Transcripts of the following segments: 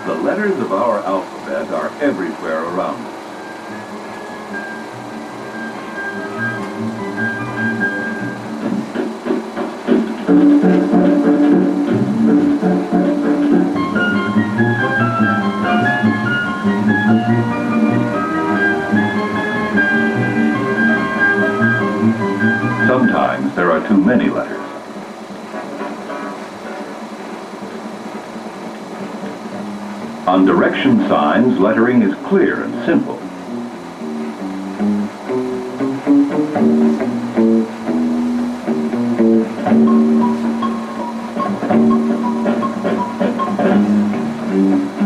The letters of our alphabet are everywhere around us. Sometimes there are too many letters. On direction signs, lettering is clear and simple.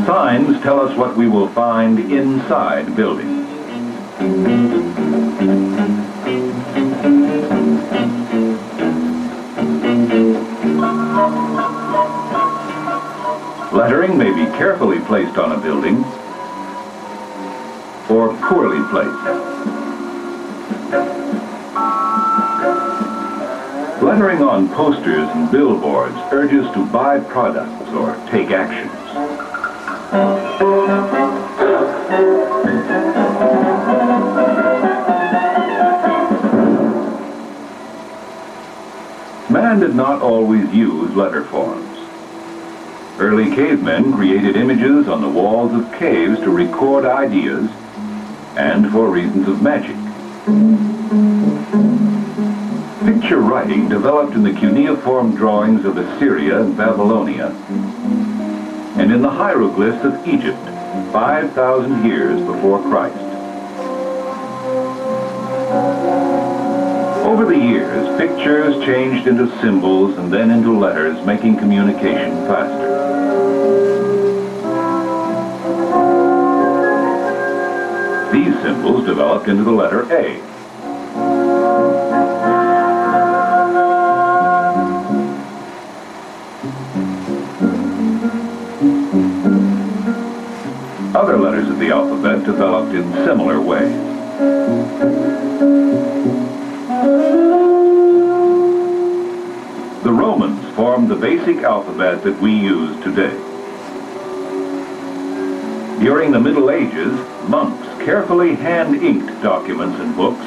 Signs tell us what we will find inside buildings. Lettering may be carefully placed on a building or poorly placed. Lettering on posters and billboards urges to buy products or take actions. Man did not always use letter forms. Early cavemen created images on the walls of caves to record ideas and for reasons of magic. Picture writing developed in the cuneiform drawings of Assyria and Babylonia and in the hieroglyphs of Egypt 5,000 years before Christ. Over the years, pictures changed into symbols and then into letters, making communication faster. These symbols developed into the letter A. Other letters of the alphabet developed in similar ways. The Romans formed the basic alphabet that we use today. During the Middle Ages, monks carefully hand-inked documents and books,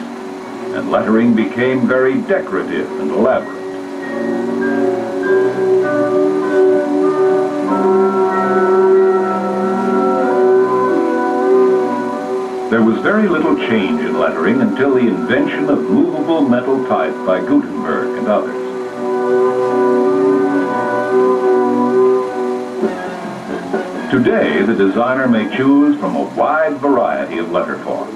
and lettering became very decorative and elaborate. There was very little change in lettering until the invention of movable metal type by Gutenberg and others. Today, the designer may choose from a wide variety of letter forms.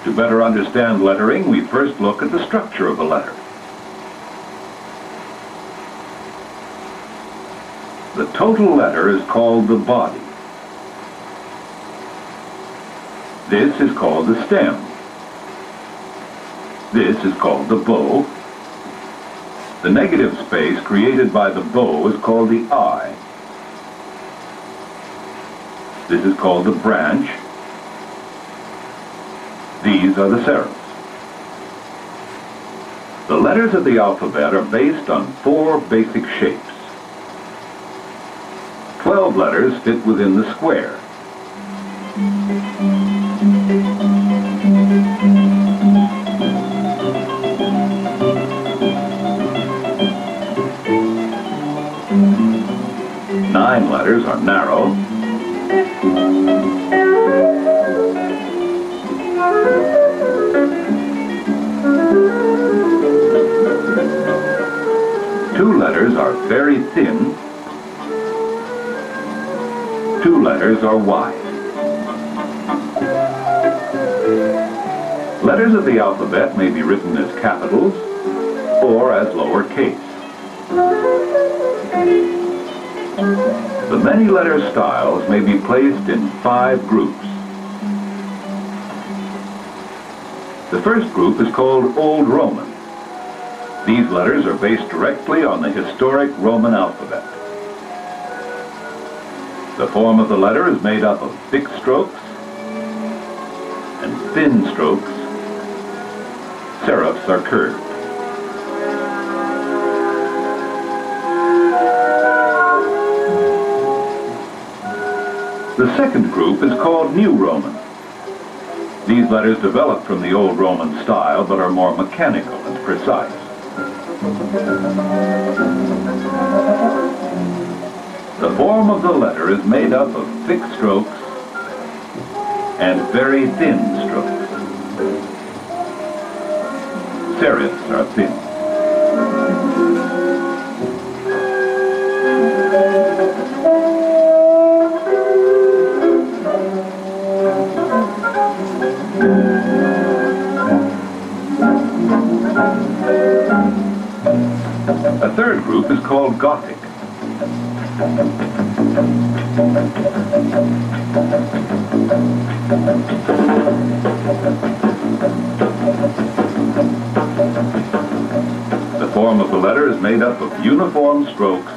To better understand lettering, we first look at the structure of a letter. The total letter is called the body. This is called the stem. This is called the bow. The negative space created by the bow is called the eye. This is called the branch. These are the serifs. The letters of the alphabet are based on 4 basic shapes. 12 letters fit within the square. Nine letters are narrow. 2 letters are very thin. 2 letters are wide. Letters of the alphabet may be written as capitals or as lowercase. The many letter styles may be placed in 5 groups. The first group is called Old Roman. These letters are based directly on the historic Roman alphabet. The form of the letter is made up of thick strokes and thin strokes. Serifs are curved. The second group is called New Roman. These letters developed from the Old Roman style but are more mechanical and precise. The form of the letter is made up of thick strokes and very thin strokes. Serifs are thin. A third group is called Gothic. The form of the letter is made up of uniform strokes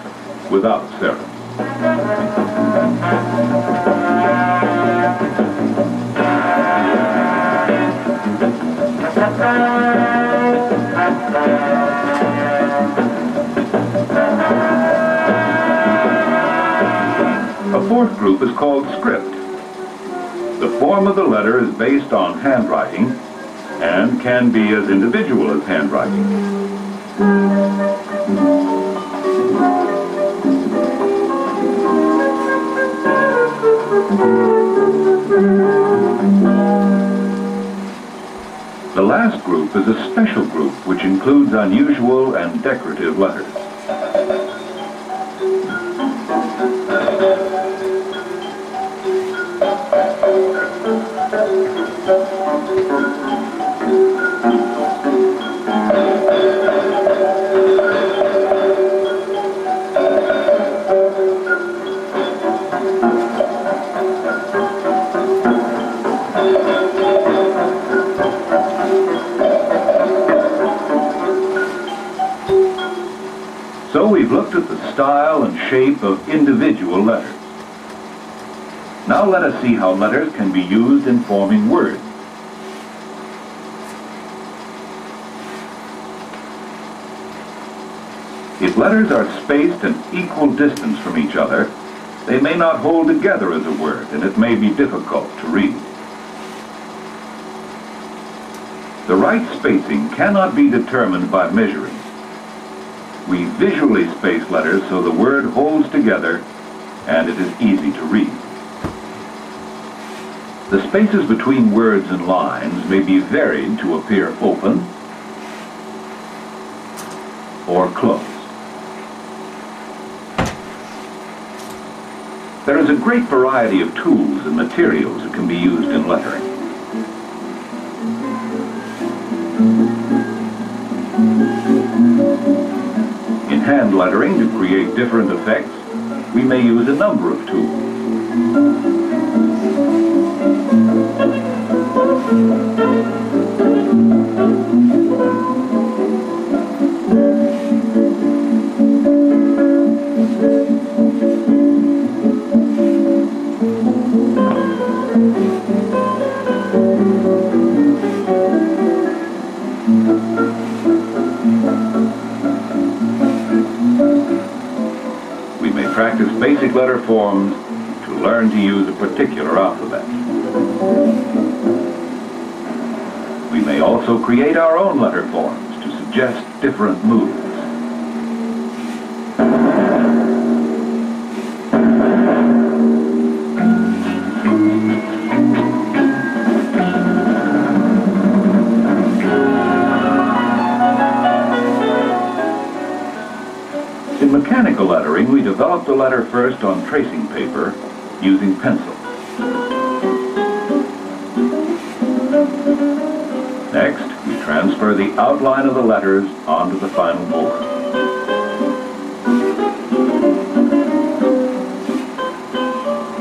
without serifs. A fourth group is called script. The form of the letter is based on handwriting and can be as individual as handwriting. The last group is a special group which includes unusual and decorative letters. So we've looked at the style and shape of individual letters. Now let us see how letters can be used in forming words. If letters are spaced an equal distance from each other, they may not hold together as a word, and it may be difficult to read. The right spacing cannot be determined by measuring. We visually space letters so the word holds together and it is easy to read. The spaces between words and lines may be varied to appear open or closed. There is a great variety of tools and materials that can be used in lettering. In hand lettering, to create different effects, we may use a number of tools. Practice basic letter forms to learn to use a particular alphabet. We may also create our own letter forms to suggest different moves. In mechanical lettering, we develop the letter first on tracing paper using pencil. Next, we transfer the outline of the letters onto the final board.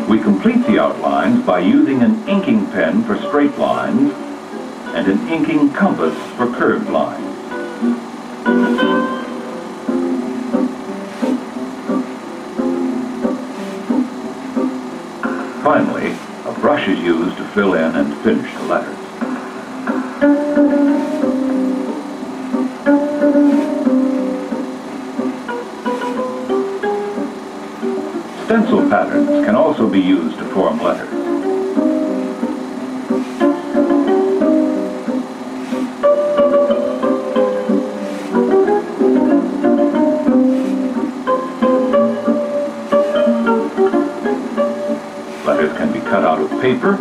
We complete the outlines by using an inking pen for straight lines and an inking compass for curved lines. brush is used to fill in and finish the letters. Stencil patterns can also be used to form letters. Letters can be cut out of paper,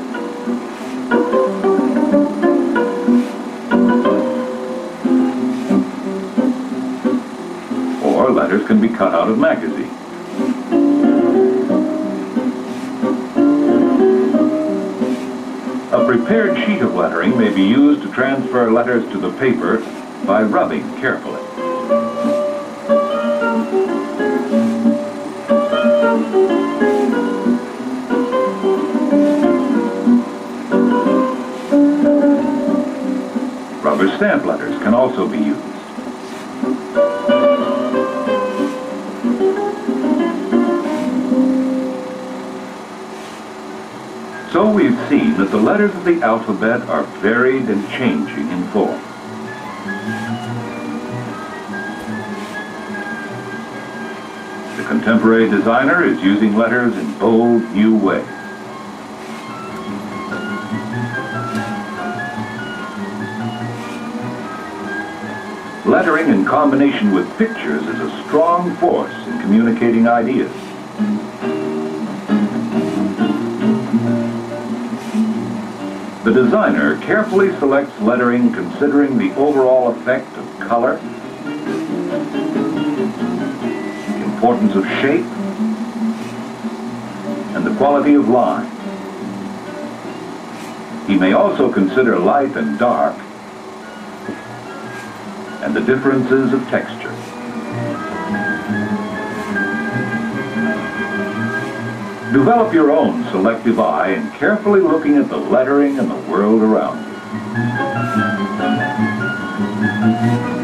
or letters can be cut out of magazines. A prepared sheet of lettering may be used to transfer letters to the paper by rubbing carefully. Rubber stamp letters can also be used. So we've seen that the letters of the alphabet are varied and changing in form. The contemporary designer is using letters in bold, new ways. Lettering in combination with pictures is a strong force in communicating ideas. The designer carefully selects lettering considering the overall effect of color, the importance of shape, and the quality of line. He may also consider light and dark, and the differences of texture. Develop your own selective eye in carefully looking at the lettering and the world around you.